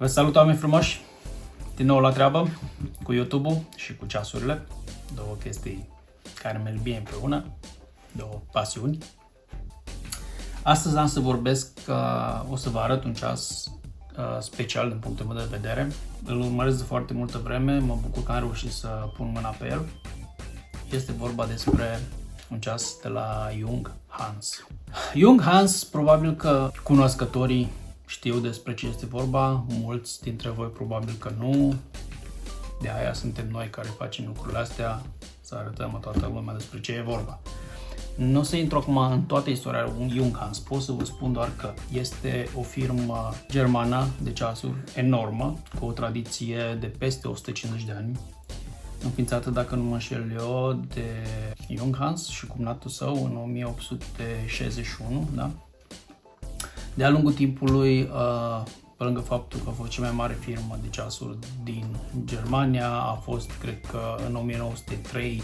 Vă salut, oameni frumoși! Din nou la treabă cu YouTube-ul și cu ceasurile. Două chestii care merg bine împreună, două pasiuni. Astăzi am să vorbesc, o să vă arăt un ceas special din punctul meu de vedere. Îl urmăresc de foarte multă vreme, mă bucur că am reușit să pun mâna pe el. Este vorba despre un ceas de la Junghans. Junghans, probabil că cunoscătorii știu despre ce este vorba, mulți dintre voi probabil că nu. De aia suntem noi care facem lucrurile astea, să arătăm toată lumea despre ce e vorba. Nu o să intru acum în toată istoria lui Junghans, pot să vă spun doar că este o firmă germană de ceasuri enormă, cu o tradiție de peste 150 de ani, înființată, dacă nu mă înșel eu, de Junghans și cumnatul său în 1861, da? De-a lungul timpului, pe lângă faptul că a fost cea mai mare firmă de ceasuri din Germania, a fost, cred că, în 1903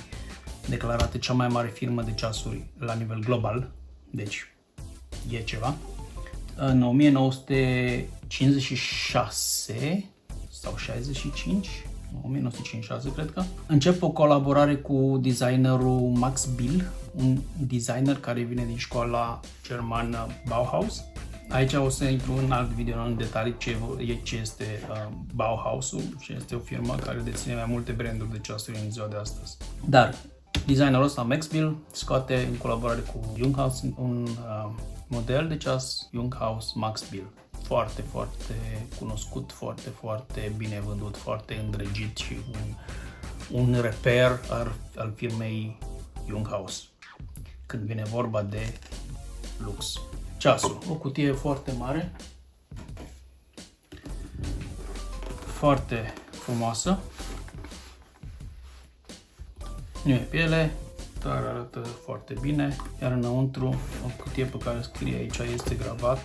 declarată cea mai mare firmă de ceasuri la nivel global, deci e ceva. În 1956 sau 65, 1956 cred că, încep o colaborare cu designerul Max Bill, un designer care vine din școala germană Bauhaus. Aici o să intru în alt video în detalii ce este Bauhaus-ul și este o firmă care deține mai multe branduri de ceasuri în ziua de astăzi. Dar designerul ăsta, Max Bill, scoate în colaborare cu Junghans un model de ceas Junghans Max Bill. Foarte, foarte cunoscut, foarte, foarte bine vândut, foarte îndrăgit și un reper al firmei Junghans când vine vorba de lux. Ceasul, o cutie foarte mare, foarte frumoasă, nu e piele, dar arată foarte bine, iar înăuntru o cutie pe care scrie aici este gravat,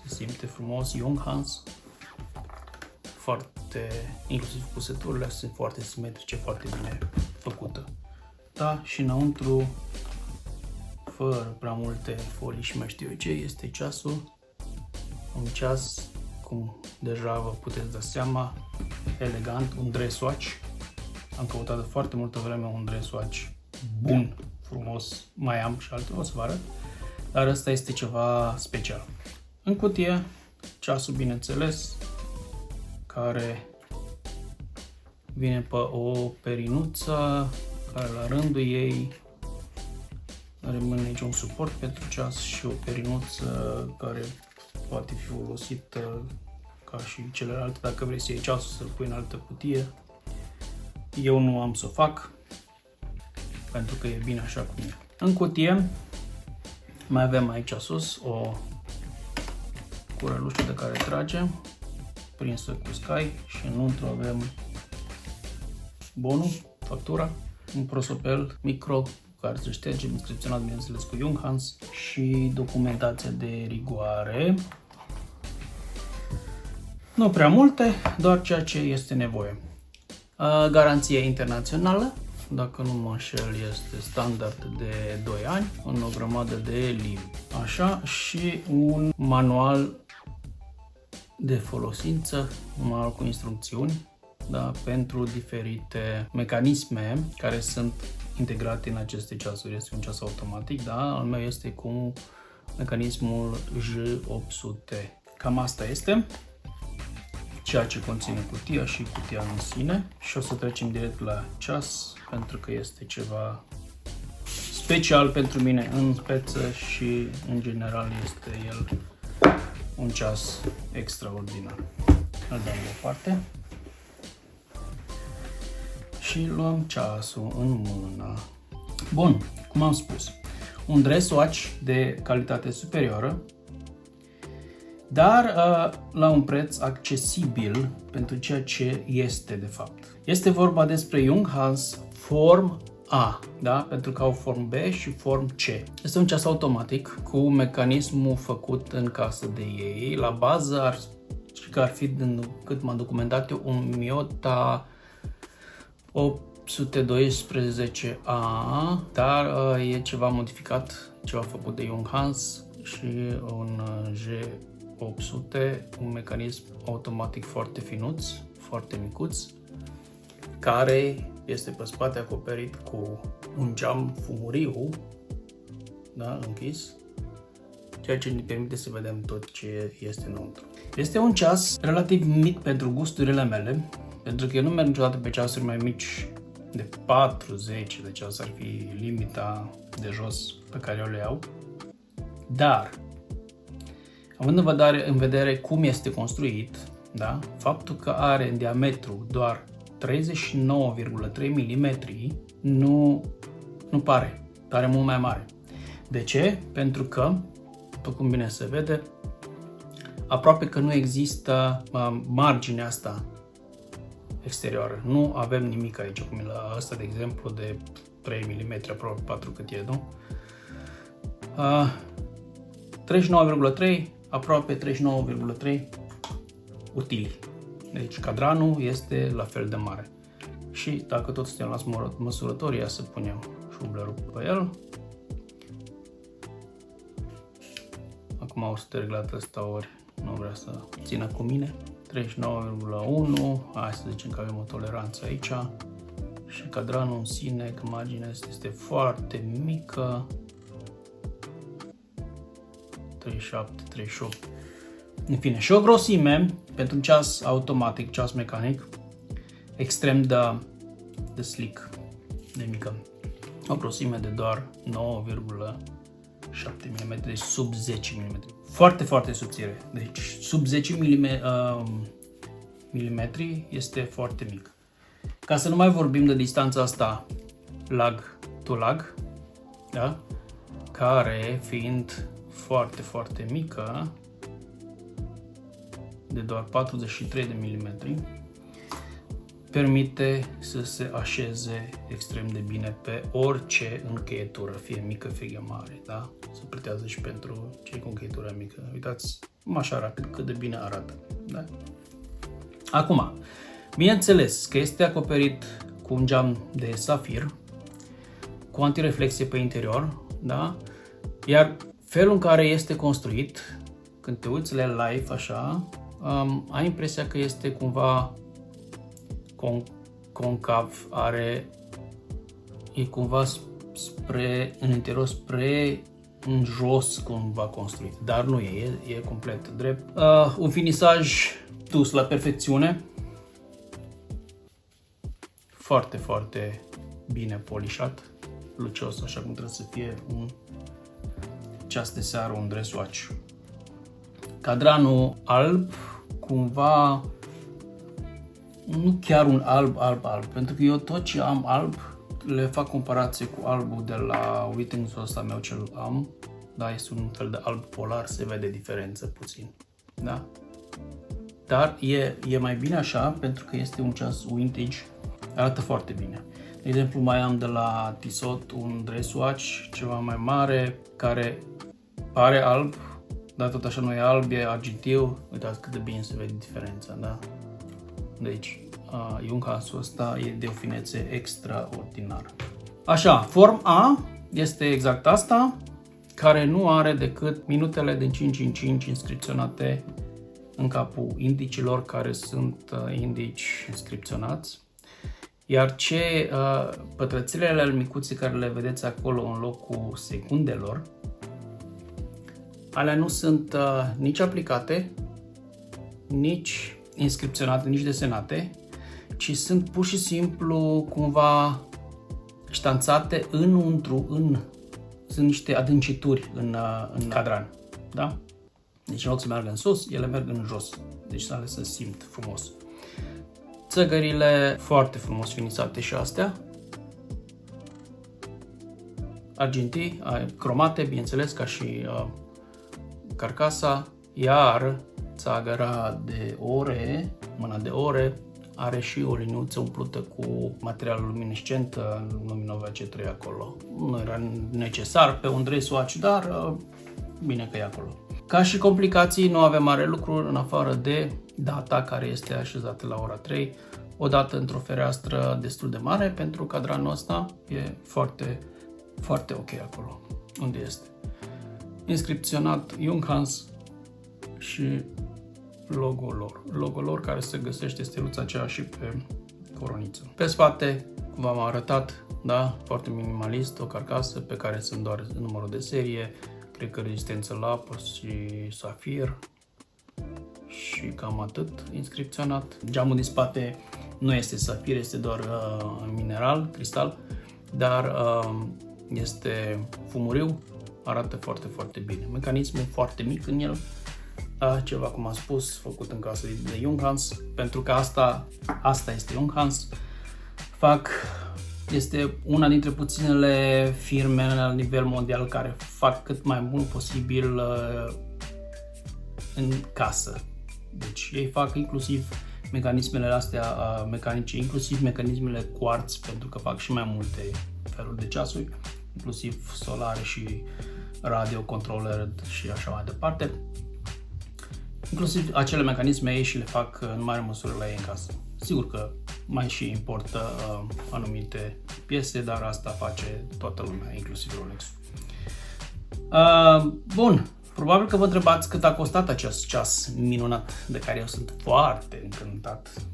se simte frumos, Junghans, foarte, inclusiv cuseturile sunt foarte simetrice, foarte bine făcută. Da, și înăuntru, fără prea multe folii și mai știu eu ce, este ceasul, un ceas, cum deja vă puteți da seama, elegant, un dresswatch. Am căutat de foarte multă vreme un dresswatch bun, frumos, mai am și alte, o să vă arăt, dar ăsta este ceva special. În cutie, ceasul, bineînțeles, care vine pe o perinuță, care la rândul ei rămâne aici un suport pentru ceas și o perinuță care poate fi folosită ca și celelalte dacă vrei să iei ceasul să-l pui în altă cutie. Eu nu am să o fac pentru că e bine așa cum e. În cutie mai avem aici sus o curălușă de care trage, prinsă cu Sky, și înăuntru avem bonul, factura, un prosopel micro care se șterge, inscripționat, bineînțeles, cu Junghans, și documentația de rigoare. Nu prea multe, doar ceea ce este nevoie. Garanție internațională, dacă nu mă înșel, este standard de 2 ani, în o grămadă de limbi. Așa, și un manual de folosință, un manual cu instrucțiuni, da, pentru diferite mecanisme care sunt integrate în aceste ceasuri. Este un ceas automatic, da? Al meu este cu mecanismul J800. Cam asta este ceea ce conține cutia și cutia în sine. Și o să trecem direct la ceas, pentru că este ceva special pentru mine în speță și în general este el un ceas extraordinar. Îl dăm deoparte și luăm ceasul în mână. Bun, cum am spus, un dresswatch de calitate superioară, dar la un preț accesibil pentru ceea ce este de fapt. Este vorba despre Junghans Form A, da? Pentru că au Form B și Form C. Este un ceas automatic cu mecanismul făcut în casă de ei. La bază ar fi, din cât m-am documentat eu, un Miyota 812A, dar e ceva modificat, ceva făcut de Junghans, și un 800, un mecanism automatic foarte finuț, foarte micuț, care este pe spate acoperit cu un geam fumuriu, da, închis, ceea ce ne permite să vedem tot ce este înăuntru. Este un ceas relativ mic pentru gusturile mele, pentru că eu nu merg niciodată pe ceasuri mai mici de 40 de ceas, ar fi limita de jos pe care eu le iau. Dar, având în vedere cum este construit, da, faptul că are în diametru doar 39,3 mm nu pare mult mai mare. De ce? Pentru că, după cum bine se vede, aproape că nu există marginea asta exterioară. Nu avem nimic aici, cum e la asta, de exemplu, de 3 mm, aproape 4 cât e, nu? 39,3, aproape 39,3 utili. Deci cadranul este la fel de mare. Și dacă tot suntem la măsurători, ia să punem șublerul pe el. Acum o să te reglat ăsta, ori nu vrea să țină cu mine. 39,1, hai să zicem că avem o toleranță aici. Și cadranul în sine, că marginea este foarte mică. 37, 38. În fine, și o grosime pentru un ceas automatic, ceas mecanic, extrem de slick, de mică. O grosime de doar 9,7 mm, deci sub 10 mm. Foarte, foarte subțire. Deci sub 10 mm este foarte mic. Ca să nu mai vorbim de distanța asta lag to lag, da? Care fiind foarte, foarte mică, de doar 43 de mm, permite să se așeze extrem de bine pe orice încheietură, fie mică, fie mare, da? Se pretează și pentru cei cu încheietură mică. Uitați cum așa arată, cât de bine arată, da? Acum, bineînțeles că este acoperit cu un geam de safir, cu antireflexie pe interior, da? Iar felul în care este construit, când te uiți la live așa, ai impresia că este cumva concav, e cumva în interior spre în jos cumva construit, dar nu e complet drept. Un finisaj dus la perfecțiune, foarte, foarte bine polișat, lucios, așa cum trebuie să fie un ceas de seară, un dresswatch. Cadranul alb, cumva, nu chiar un alb, pentru că eu tot ce am alb le fac comparație cu albul de la Withington ăsta meu ce am, da, este un fel de alb polar, se vede diferență puțin, da? Dar e mai bine așa pentru că este un ceas vintage, arată foarte bine. De exemplu, mai am de la Tissot un dresswatch ceva mai mare care pare alb, dar tot așa nu e alb, e argintiu. Uitați cât de bine se vede diferența, da? Deci, Junghans-ul ăsta e de o finețe extraordinară. Așa, Form A este exact asta, care nu are decât minutele din 5 în 5 inscripționate în capul indicilor, care sunt indici inscripționați. Iar pătrățelele micuțe care le vedeți acolo în locul secundelor, alea nu sunt nici aplicate, nici inscripționate, nici desenate, ci sunt pur și simplu cumva ștanțate sunt niște adâncituri în cadran, da? Deci în loc să meargă în sus, ele merg în jos, deci să se simt frumos. Țăgările foarte frumos finisate și astea, argintii, cromate, bineînțeles, ca și carcasa, iar țagăra de ore, mâna de ore, are și o liniuță umplută cu material luminescent, Luminova C3 acolo. Nu era necesar pe un dresswatch, dar bine că e acolo. Ca și complicații, nu avem mare lucru în afară de data care este așezată la ora 3, o dată într-o fereastră destul de mare pentru cadranul ăsta, e foarte, foarte ok acolo unde este. Inscripționat Junghans și logo-ul lor. Logo-ul lor care se găsește steluța aceea și pe coroniță. Pe spate, cum v-am arătat, da, foarte minimalist, o carcasă pe care sunt doar numărul de serie, cred că rezistență la apă și safir și cam atât inscripționat. Geamul din spate nu este safir, este doar mineral, cristal, dar este fumuriu, arată foarte, foarte bine. Mecanismul foarte mic în el, ceva, cum am spus, făcut în casă de Junghans, pentru că asta este Junghans. Este una dintre puținele firme la nivel mondial care fac cât mai mult posibil în casă. Deci ei fac inclusiv mecanismele astea mecanice, inclusiv mecanismele quartz, pentru că fac și mai multe feluri de ceasuri, inclusiv solare și radio controller și așa mai departe. Inclusiv acele mecanisme ei și le fac în mare măsură la ei în casă. Sigur că mai și importă anumite piese, dar asta face toată lumea, inclusiv Rolex. Bun, probabil că vă întrebați cât a costat acest ceas minunat, de care eu sunt foarte încântat,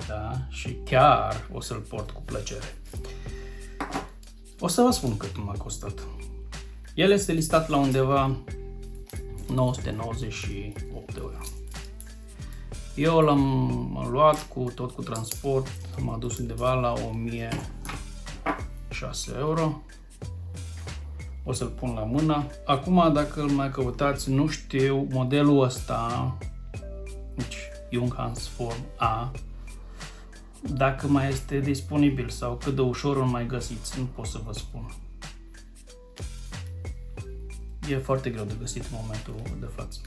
da? Și chiar o să-l port cu plăcere. O să vă spun cât m-a costat. El este listat la undeva 998 de euro. Eu l-am luat tot cu transport, m-a dus undeva la 1006 euro. O să-l pun la mână. Acum, dacă îl mai căutați, nu știu, modelul ăsta, deci Junghans Form A, dacă mai este disponibil sau cât de ușor îl mai găsiți, nu pot să vă spun. E foarte greu de găsit în momentul de față.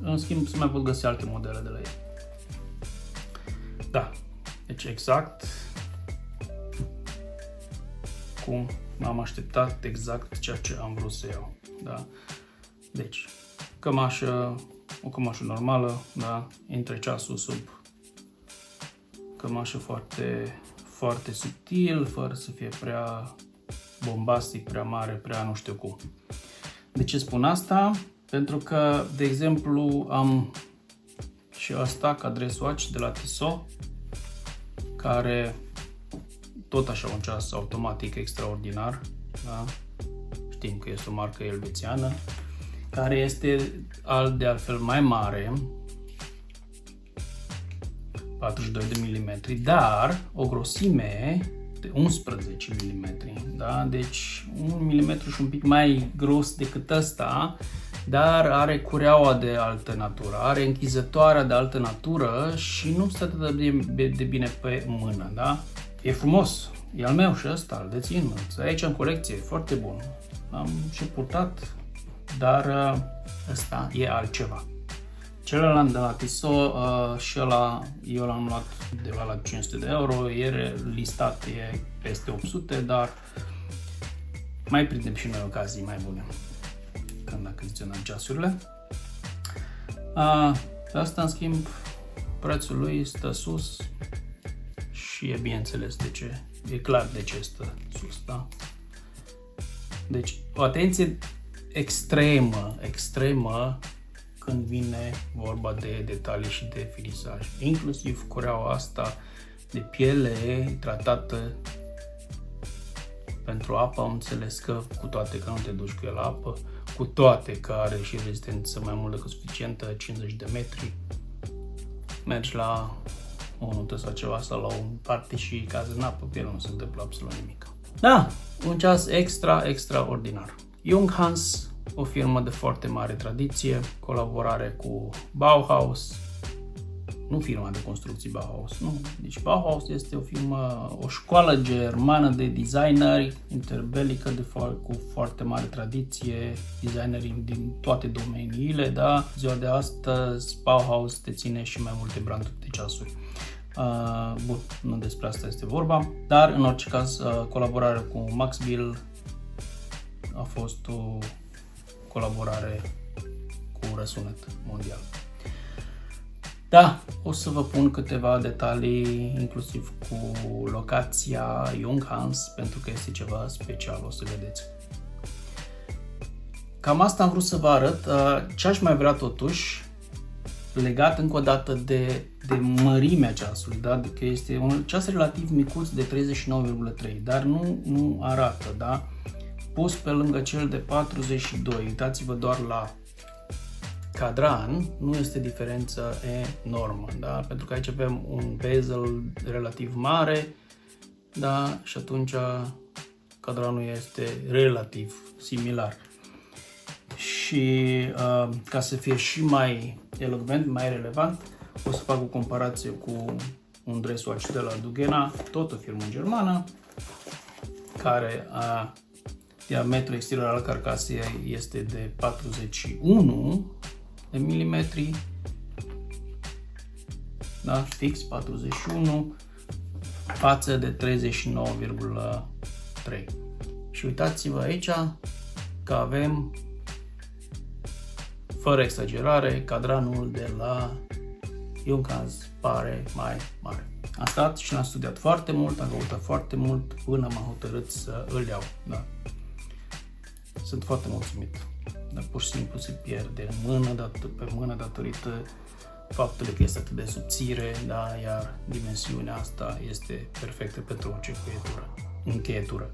În schimb, se mai pot găsi alte modele de la ei. Da, deci exact cum m-am așteptat, exact ceea ce am vrut să iau. Da? Deci, o cămașă normală, da? Intre ceasul sub cămașă foarte, foarte subtil, fără să fie prea bombastic, prea mare, prea nu știu cum. De ce spun asta? Pentru că, de exemplu, am și ăsta ca dress watch de la Tissot, care tot așa un ceas automatic extraordinar, da? Știm că este o marcă elvețiană, care este de altfel mai mare, 42 de mm, dar o grosime de 11 mm, da? Deci 1 mm și un pic mai gros decât ăsta, dar are cureaua de altă natură, are închizătoarea de altă natură și nu stă atât de bine pe mână, da? E frumos, e al meu și ăsta, îl dețin aici în colecție, e foarte bun. Am și purtat, dar ăsta e altceva. Celălalt de la Tissot și ăla, eu l-am luat de la 500 de euro, e listat, e peste 800, dar mai prindem și noi ocazii mai bune când achiziționăm ceasurile. Asta, în schimb, prețul lui stă sus și e bineînțeles de ce, e clar de ce stă sus, da? Deci, o atenție extremă când vine vorba de detalii și de finisaj. Inclusiv cureaua asta de piele tratată pentru apă, am înțeles că cu toate că nu te duci cu el la apă, cu toate că are și rezistență mai mult decât suficientă, 50 de metri, mergi la o nută sau ceva sau la o parte și cazi în apă, pe el nu se întâmplă absolut nimic. Da, un ceas extraordinar. Junghans, o firmă de foarte mare tradiție, colaborare cu Bauhaus, nu firma de construcții Bauhaus, nu. Deci Bauhaus este o firmă, o școală germană de designeri interbelică cu foarte mare tradiție, designeri din toate domeniile, da? Ziua de astăzi Bauhaus deține și mai multe branduri de ceasuri. Bun, nu despre asta este vorba, dar în orice caz colaborarea cu Max Bill a fost o colaborare cu răsunet mondial. Da, o să vă pun câteva detalii, inclusiv cu locația Junghans, pentru că este ceva special, o să vedeți. cam asta am vrut să vă arăt. Ce aș mai vrea totuși, legat încă o dată de mărimea ceasului, da? Că este un ceas relativ micuț de 39,3, dar nu arată, da? Pus pe lângă cel de 42, uitați-vă doar la cadran, nu este diferență enormă, da? Pentru că aici avem un bezel relativ mare, da? Și atunci cadranul este relativ similar. Și ca să fie și mai elocvent, mai relevant, o să fac o comparație cu un dresswatch de la Dugena, tot o firmă germană, care diametrul exterior al carcasei este de 41 de milimetri, da, fix 41 față de 39,3. Și uitați-vă aici că avem, fără exagerare, cadranul de la Junghans pare mai mare. Am stat și l-am studiat foarte mult, am căutat foarte mult până m-am hotărât să îl iau. Da. Sunt foarte mulțumit, dar pur și simplu se pierde pe mână datorită faptului că este atât de subțire, da, iar dimensiunea asta este perfectă pentru orice încheietură.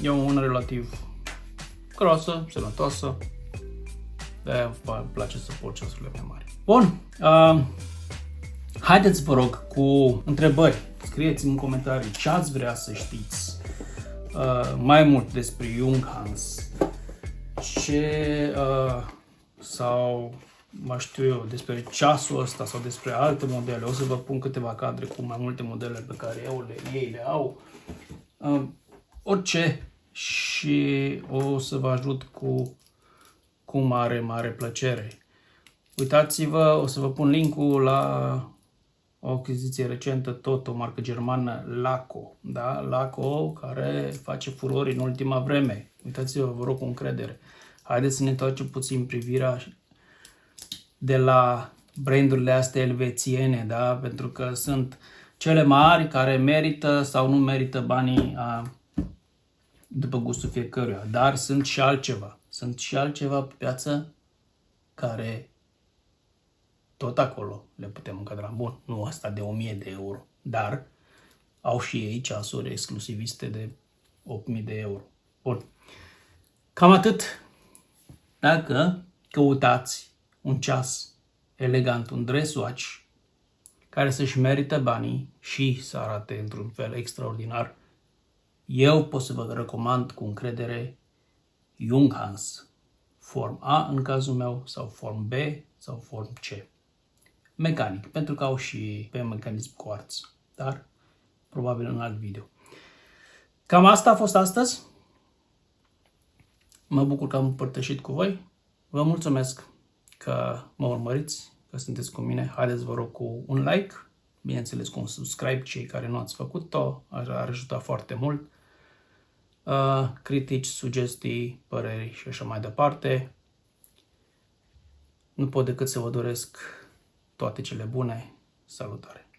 E o mână relativ groasă, sănătoasă, de-aia îmi place să port ceasurile mai mari. Bun, haideți vă rog cu întrebări. Scrieți-mi în comentarii ce ați vrea să știți mai mult despre Junghans, sau mai știu eu, despre ceasul ăsta sau despre alte modele. O să vă pun câteva cadre cu mai multe modele pe care ei le au. Orice, și o să vă ajut cu mare plăcere. Uitați-vă, o să vă pun linkul la o achiziție recentă, tot o marcă germană, Laco, da? Laco, care face furori în ultima vreme. Uitați-vă, vă rog, cu încredere. Haideți să ne întoarcem puțin privirea de la brandurile astea elvețiene, da? Pentru că sunt cele mari care merită sau nu merită banii după gustul fiecăruia, dar sunt și altceva. Sunt și altceva pe piață care tot acolo le putem încadra. Bun, nu asta de 1000 de euro, dar au și ei ceasuri exclusiviste de 8000 de euro. Bun, cam atât. Dacă căutați un ceas elegant, un dresswatch care să-și merită banii și să arate într-un fel extraordinar, eu pot să vă recomand cu încredere Junghans Form A în cazul meu, sau Form B sau Form C. Mecanic, pentru că au și pe mecanism quartz, dar probabil în alt video. Cam asta a fost astăzi. Mă bucur că am împărtășit cu voi. Vă mulțumesc că mă urmăriți, că sunteți cu mine. Haideți, vă rog, cu un like, bineînțeles cu un subscribe, cei care nu ați făcut-o, ar ajuta foarte mult. Critici, sugestii, păreri și așa mai departe. Nu pot decât să vă doresc toate cele bune. Salutare!